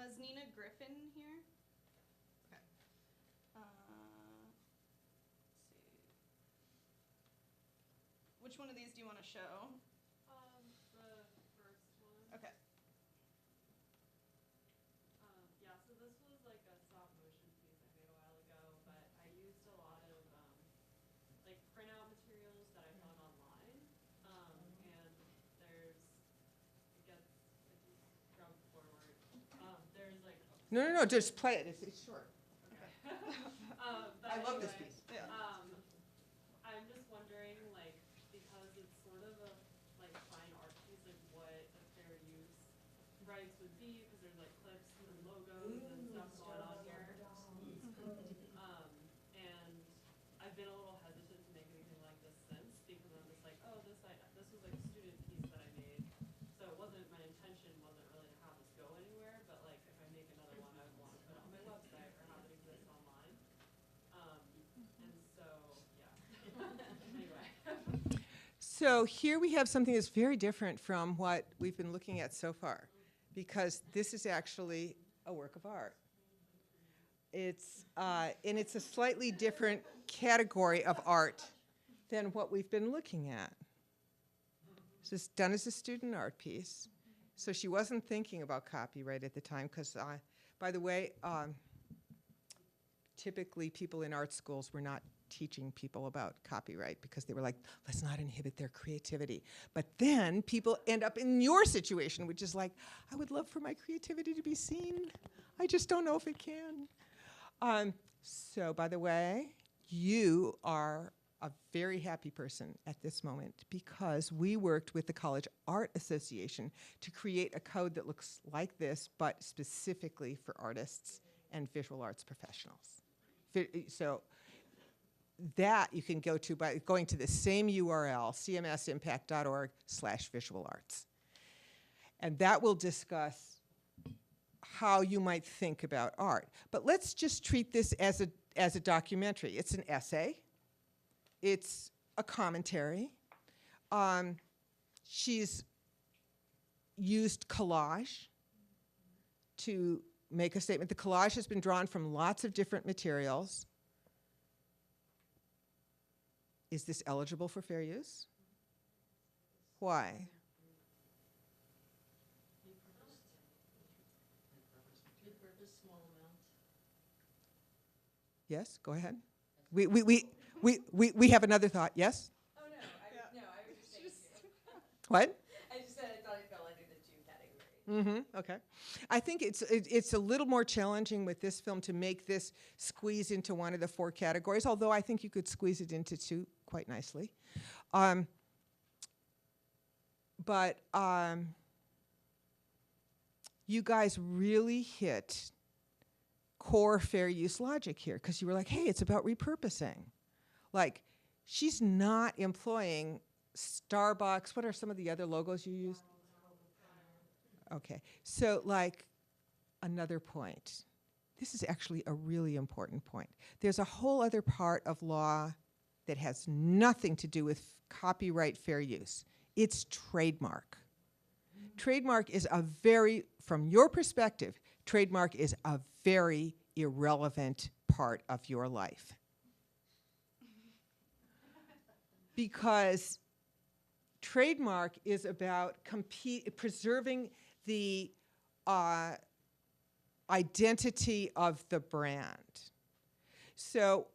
Is Nina Griffin here? Okay. Let's see. Which one of these do you want to show? The first one. Okay. Yeah, so this was like a stop motion piece I made a while ago, but I used a lot of like printout materials that I found online. And there's, it gets, if you jump forward, there's like a No, just play it. It's short. okay. But I love this anyway, piece. Yeah. I'm just wondering, like, because it's sort of a like fine art piece, like what a fair use rights would be, because there's like clips and logos and stuff going on here. And I've been a little hesitant to make anything like this since, because I'm just like, oh, this was like a student piece that I made, so it wasn't, my intention wasn't really to have this go anywhere, but like if I make another one, I would want to put it on my website or have it exist online. And so, yeah. Anyway. So here we have something that's very different from what we've been looking at so far, because this is actually a work of art. It's, and it's a slightly different category of art than what we've been looking at. This is done as a student art piece. So she wasn't thinking about copyright at the time, because, by the way, typically people in art schools were not teaching people about copyright because they were like, let's not inhibit their creativity. But then people end up in your situation, which is like, I would love for my creativity to be seen. I just don't know if it can. So by the way, you are a very happy person at this moment, because we worked with the College Art Association to create a code that looks like this, but specifically for artists and visual arts professionals. So that you can go to by going to the same URL, cmsimpact.org/visual arts. And that will discuss how you might think about art. But let's just treat this as a documentary. It's an essay. It's a commentary. She's used collage to make a statement. The collage has been drawn from lots of different materials. Is this eligible for fair use? Why? Yes, go ahead. We have another thought. Yes? Oh, no, I was just saying too. What? I just said I thought it fell under the two categories. Okay. I think it's a little more challenging with this film to make this squeeze into one of the four categories, although I think you could squeeze it into two quite nicely. But you guys really hit core fair use logic here, because you were like, hey, it's about repurposing. Like, she's not employing Starbucks. What are some of the other logos you used? Okay, so like another point. This is actually a really important point. There's a whole other part of law that has nothing to do with copyright fair use. It's trademark. Trademark is a very, from your perspective, trademark is a very irrelevant part of your life. Because trademark is about preserving the identity of the brand. So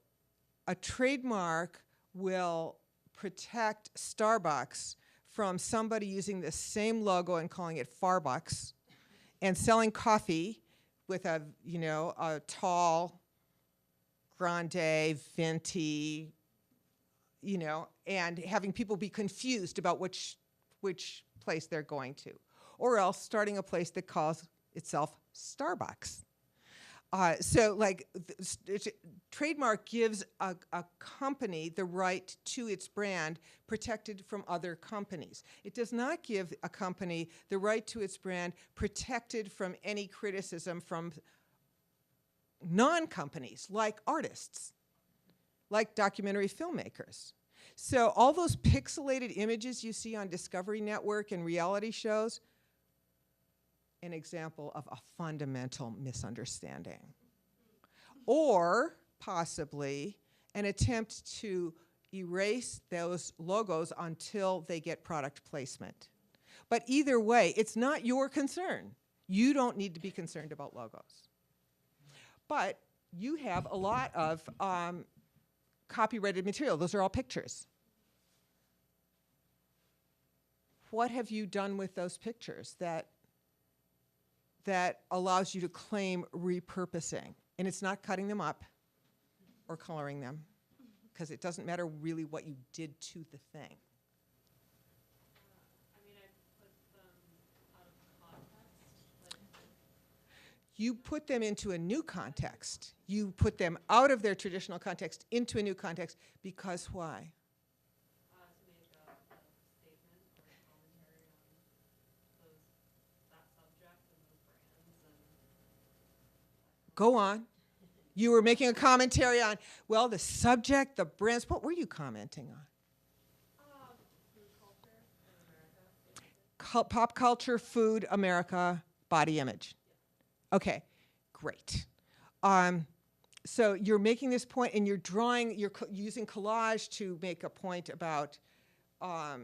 a trademark will protect Starbucks from somebody using the same logo and calling it Farbucks and selling coffee with a, a tall, grande, venti, and having people be confused about which place they're going to. Or else starting a place that calls itself Starbucks. So like trademark gives a company the right to its brand protected from other companies. It does not give a company the right to its brand protected from any criticism from non-companies like artists, like documentary filmmakers. So all those pixelated images you see on Discovery Network and reality shows, an example of a fundamental misunderstanding. Or possibly an attempt to erase those logos until they get product placement. But either way, it's not your concern. You don't need to be concerned about logos. But you have a lot of copyrighted material. Those are all pictures. What have you done with those pictures that allows you to claim repurposing? And it's not cutting them up or coloring them, because it doesn't matter really what you did to the thing. I mean, I put them out of context. You put them into a new context. You put them out of their traditional context into a new context, because why? To make a statement or a commentary on that subject and those brands and. Go on. You were making a commentary on, well, the subject, the brands. What were you commenting on? Food culture in America. Pop culture, food, America, body image. Okay, great. So you're making this point, and you're using collage to make a point about our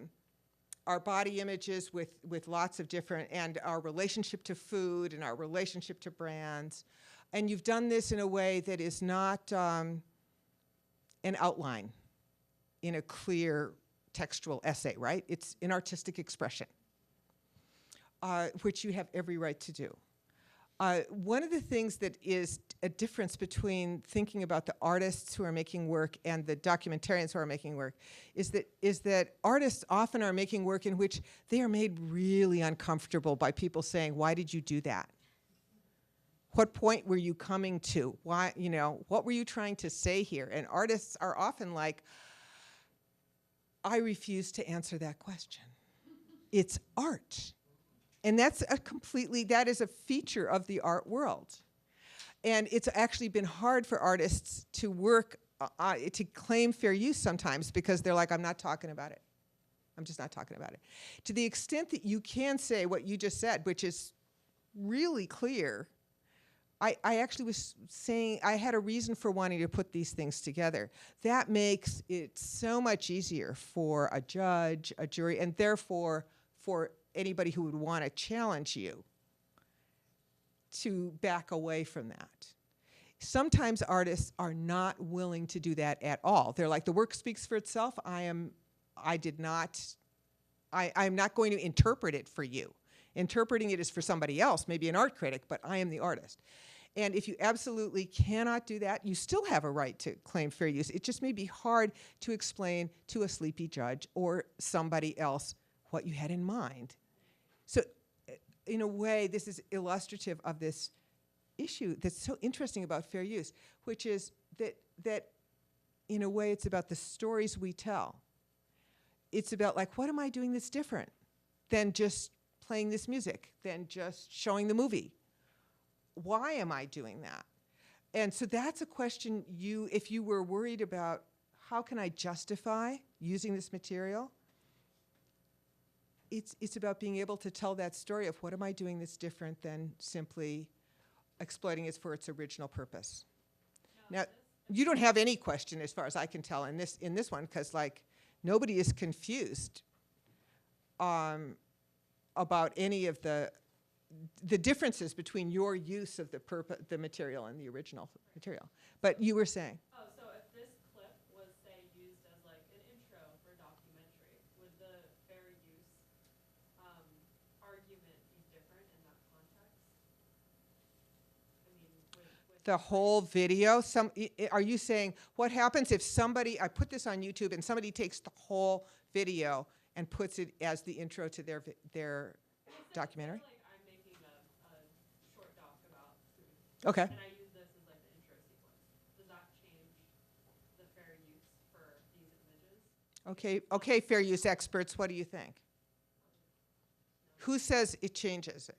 body images with lots of different, and our relationship to food and our relationship to brands. And you've done this in a way that is not an outline in a clear textual essay, right? It's an artistic expression, which you have every right to do. One of the things that is a difference between thinking about the artists who are making work and the documentarians who are making work is that artists often are making work in which they are made really uncomfortable by people saying, "Why did you do that? What point were you coming to? Why, what were you trying to say here?" And artists are often like, "I refuse to answer that question. It's art." And that is a feature of the art world. And it's actually been hard for artists to work, to claim fair use sometimes, because they're like, "I'm not talking about it. I'm just not talking about it." To the extent that you can say what you just said, which is really clear, I actually was saying I had a reason for wanting to put these things together. That makes it so much easier for a judge, a jury, and therefore for anybody who would want to challenge you to back away from that. Sometimes artists are not willing to do that at all. They're like, "The work speaks for itself. I'm not going to interpret it for you. Interpreting it is for somebody else, maybe an art critic, but I am the artist." And if you absolutely cannot do that, you still have a right to claim fair use. It just may be hard to explain to a sleepy judge or somebody else what you had in mind. So in a way, this is illustrative of this issue that's so interesting about fair use, which is that in a way it's about the stories we tell. It's about, like, what am I doing that's different than just playing this music, than just showing the movie? Why am I doing that? And so that's a question if you were worried about, how can I justify using this material? It's about being able to tell that story of, what am I doing that's different than simply exploiting it for its original purpose? Now, you don't have any question, as far as I can tell, in this one, because nobody is confused about any of the differences between your use of the material and the original material. But you were saying? Oh, so if this clip was, say, used as an intro for a documentary, would the fair use argument be different in that context? I mean, the whole video? Are you saying, what happens if I put this on YouTube and somebody takes the whole video and puts it as the intro to their documentary? I'm making a short doc about food. Okay. And I use this as the intro sequence. Does that change the fair use for these images? Okay, fair use experts, what do you think? Who says it changes it?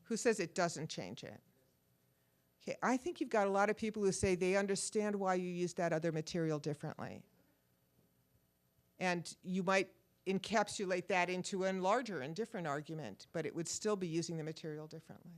Who says it doesn't change it? Okay, I think you've got a lot of people who say they understand why you use that other material differently. And you might encapsulate that into a larger and different argument, but it would still be using the material differently.